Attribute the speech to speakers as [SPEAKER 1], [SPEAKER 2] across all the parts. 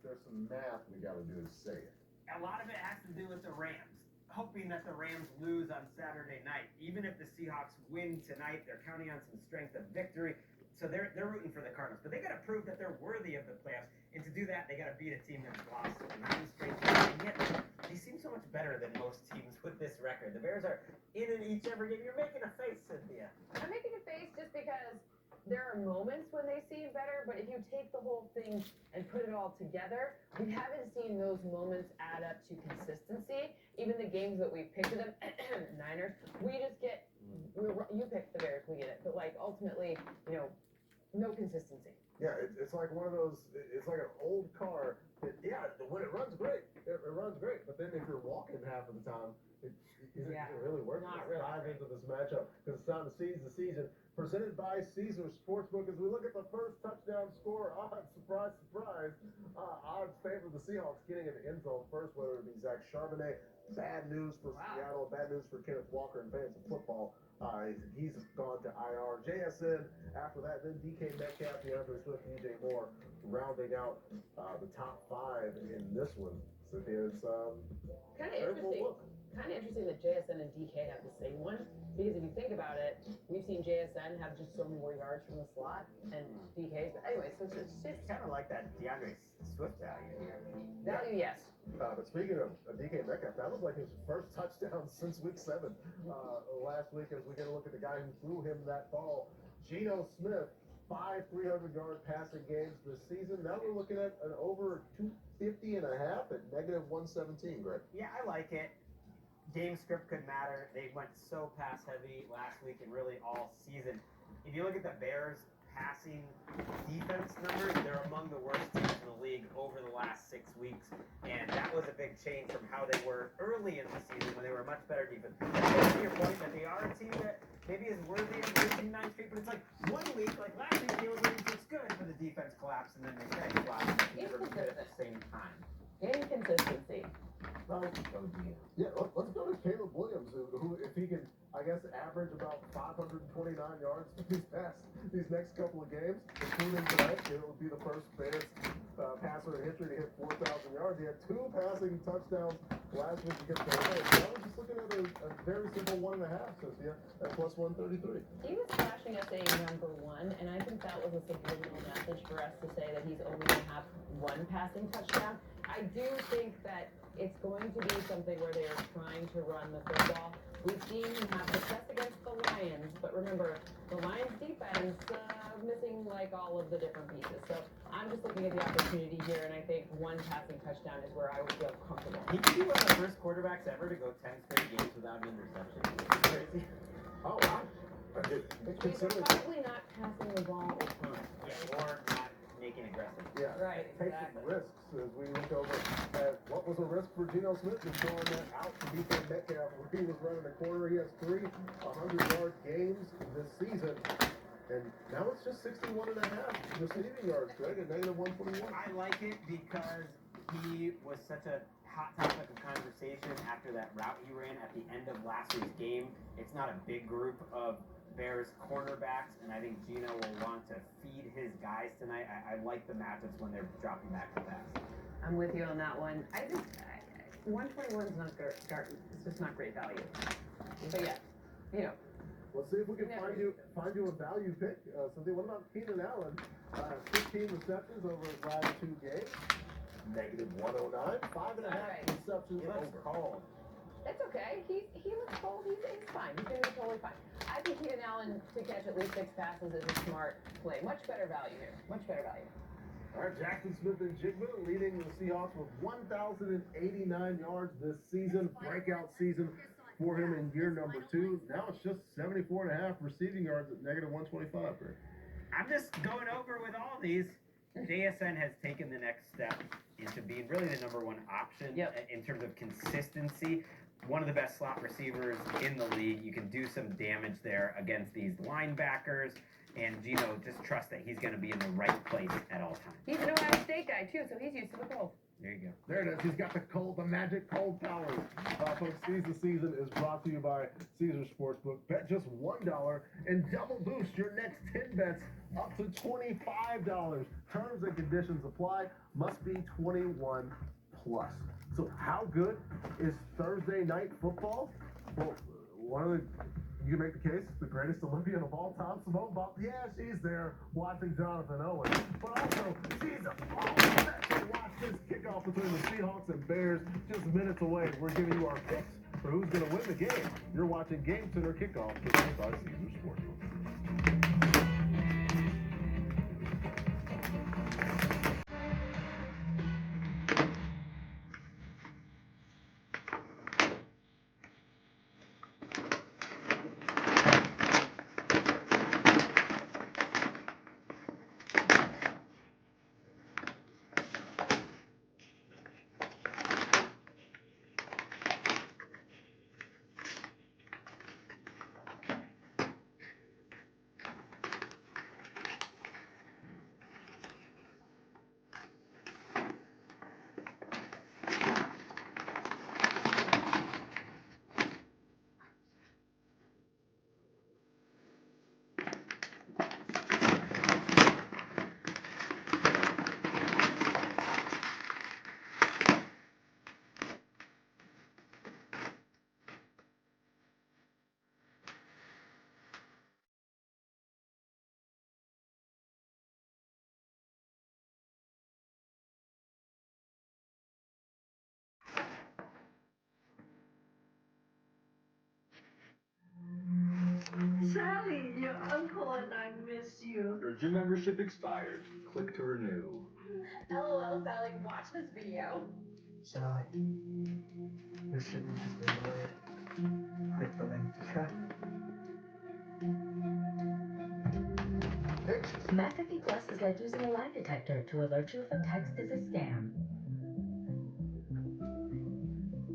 [SPEAKER 1] there's some math we got to do to say it.
[SPEAKER 2] A lot of it has to do with the Rams. Hoping that the Rams lose on Saturday night. Even if the Seahawks win tonight, they're counting on some strength of victory. So they're rooting for the Cardinals. But they got to prove that they're worthy of the playoffs. And to do that, they got to beat a team that's lost 9 straight games. And yet, they seem so much better than most teams with this record. The Bears are in and each every game. You're making a face, Cynthia.
[SPEAKER 3] I'm making a face just because there are moments when they seem better, but if you take the whole thing and put it all together, we haven't seen those moments add up to consistency. Even the games that we picked them, Niners, we just get, you picked the Bears, we get it. But like ultimately, no consistency.
[SPEAKER 1] Yeah, it's like one of those, it's like an old car that, when it runs great, it runs great. But then if you're walking half of the time, it really works.
[SPEAKER 3] Not
[SPEAKER 1] Let's
[SPEAKER 3] really.
[SPEAKER 1] dive into this matchup because it's time to seize the season. Presented by Caesar Sportsbook. As we look at the first touchdown score, odds, surprise, surprise, odds favor the Seahawks getting in the end zone first, whether it be Zach Charbonnet. Bad news for Seattle, bad news for Kenneth Walker and fans of football. He's gone to IR. JSN after that, then DK Metcalf, DeAndre Swift, DJ Moore, rounding out the top 5 in this one. So it's
[SPEAKER 3] Kind of interesting. Kind of interesting that JSN and DK have the same one, because if you think about it, we've seen JSN have just so many more yards from the slot, and DK. But anyway, so it's
[SPEAKER 2] Kind of like that DeAndre Swift value here.
[SPEAKER 3] value, yes.
[SPEAKER 1] But speaking of DK Metcalf, that was like his first touchdown since week 7 last week. As we get a look at the guy who threw him that ball, Geno Smith, 5 300-yard passing games this season. Now we're looking at an over 250 and a half at -117, Greg.
[SPEAKER 2] Yeah, I like it. Game script could matter. They went so pass heavy last week and really all season. If you look at the Bears passing defense numbers, they're among the worst teams in the league over the last 6 weeks. And that was a big change from how they were early in the season when they were a much better defense. To your point that they are a team that maybe is worthy of losing 9 straight, but it's like 1 week, like last week, they were winning, so it's good, but the defense collapsed and then they kind of collapsed and never be good at the same time.
[SPEAKER 3] Inconsistency.
[SPEAKER 1] Let's go to Caleb Williams, who if he can, I guess, average about 529 yards these next couple of games, including tonight, it would be the first Bears passer in history to hit 4,000 yards. He had 2 passing touchdowns last week against the Rams. I was just looking at a very simple 1.5, Cynthia, at +133.
[SPEAKER 3] He was flashing us a number 1, and I think that was a subliminal message for us to say that he's only going to have 1 passing touchdown. I do think that it's going to be something where they are trying to run the football. We've seen him have success against the Lions, but remember, the Lions defense missing like all of the different pieces. So I'm just looking at the opportunity here, and I think 1 passing touchdown is where I would feel comfortable.
[SPEAKER 2] He could be one of the first quarterbacks ever to go 10 straight games without an interception. It's crazy.
[SPEAKER 1] Oh, wow.
[SPEAKER 3] He's probably not passing the ball a ton.
[SPEAKER 2] Yeah, or not making aggressive.
[SPEAKER 1] Yeah,
[SPEAKER 3] Right,
[SPEAKER 1] take
[SPEAKER 3] exactly.
[SPEAKER 1] some risks as we look over at what was a risk for Geno Smith and throwing that out to DK Metcalf where he was running the corner. He has 3 100-yard games this season. And now it's just 61.5 receiving yards, Greg, at -121.
[SPEAKER 2] I like it because he was such a hot topic of conversation after that route he ran at the end of last week's game. It's not a big group of Bears cornerbacks, and I think Geno will want to feed his guys tonight. I like the matchups when they're dropping back to pass.
[SPEAKER 3] I'm with you on that one. I just 121 is not great. It's just not great value. But yeah,
[SPEAKER 1] Let's see if we can find you a value pick. Cynthia, what about Keenan Allen? 15 receptions over his last 2 games. -109, 5.5 receptions
[SPEAKER 2] He looks
[SPEAKER 1] over.
[SPEAKER 2] cold.
[SPEAKER 3] it's okay. He looks cold. He's fine. He's going to be totally fine. I think Keenan Allen to catch at least 6 passes is a smart play. Much better value here. Much better value.
[SPEAKER 1] All right, Jackson Smith and Jigba leading the Seahawks with 1,089 yards this season. Breakout season for him in year number 2. Now it's just 74.5 receiving yards at -125. Greg.
[SPEAKER 2] I'm just going over with all these. JSN has taken the next step into being really the #1 option in terms of consistency. One of the best slot receivers in the league. You can do some damage there against these linebackers. And Gino, just trust that he's going to be in the right place at all times.
[SPEAKER 3] He's an Ohio State guy, too, so he's used to the cold.
[SPEAKER 2] There you go.
[SPEAKER 1] There it is. He's got the cold, the magic cold powers. Folks, Seize the Season is brought to you by Caesar Sportsbook. Bet just $1 and double boost your next 10 bets up to $25. Terms and conditions apply. Must be 21 plus. So how good is Thursday night football? Well, you can make the case, the greatest Olympian of all time, Simone Biles. Yeah, she's there watching Jonathan Owen. But also, she's all set to watch this kickoff between the Seahawks and Bears just minutes away. We're giving you our picks for who's going to win the game. You're watching Game Center Kickoff presented by Caesar Sportsbook.
[SPEAKER 4] Sally, your uncle and I miss you.
[SPEAKER 5] Your gym membership expired. Click to renew.
[SPEAKER 4] LOL, Sally, watch this video.
[SPEAKER 6] Sally, you shouldn't have been late. Click the link to check.
[SPEAKER 4] McAfee Plus is like using a lie detector to alert you if a text is a scam.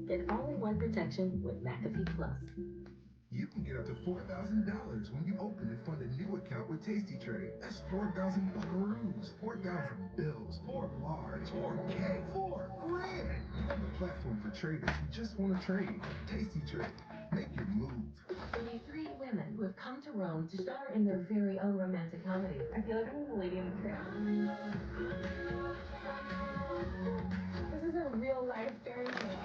[SPEAKER 4] Get all-in-one protection with McAfee Plus.
[SPEAKER 7] You can get up to $4,000 when you open and fund a new account with Tasty Trade. That's 4,000 buckaroos, 4,000 bills, 4 large, 4K, 4 grand. The platform for traders who just want to trade. Tasty Trade. Make your move.
[SPEAKER 4] We need 3 women who have come to Rome to star in their very own romantic comedy.
[SPEAKER 3] I feel like I'm the lady in the tramp. This is a real life fairy tale.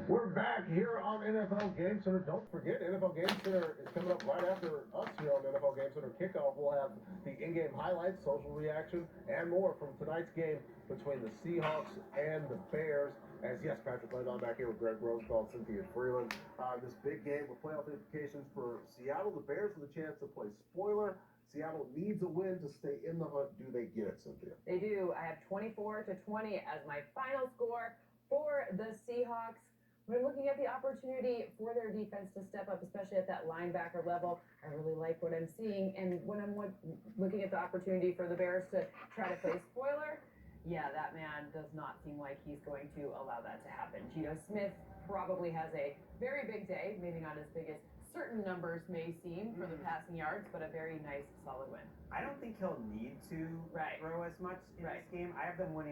[SPEAKER 1] We're back here on NFL Game Center. Don't forget, NFL Game Center is coming up right after us here on NFL Game Center Kickoff. We'll have the in-game highlights, social reaction, and more from tonight's game between the Seahawks and the Bears. As yes, Patrick Lane, I'm back here with Greg Rosenthal, Cynthia Freeland. This big game with playoff implications for Seattle. The Bears with a chance to play spoiler. Seattle needs a win to stay in the hunt. Do they get it, Cynthia?
[SPEAKER 3] They do. I have 24-20 as my final score for the Seahawks. When looking at the opportunity for their defense to step up, especially at that linebacker level, I really like what I'm seeing. And when I'm looking at the opportunity for the Bears to try to play spoiler, yeah, that man does not seem like he's going to allow that to happen. Geno Smith probably has a very big day, maybe not as big as certain numbers may seem for the passing yards, but a very nice, solid win.
[SPEAKER 2] I don't think he'll need to throw as much in this game. I have them winning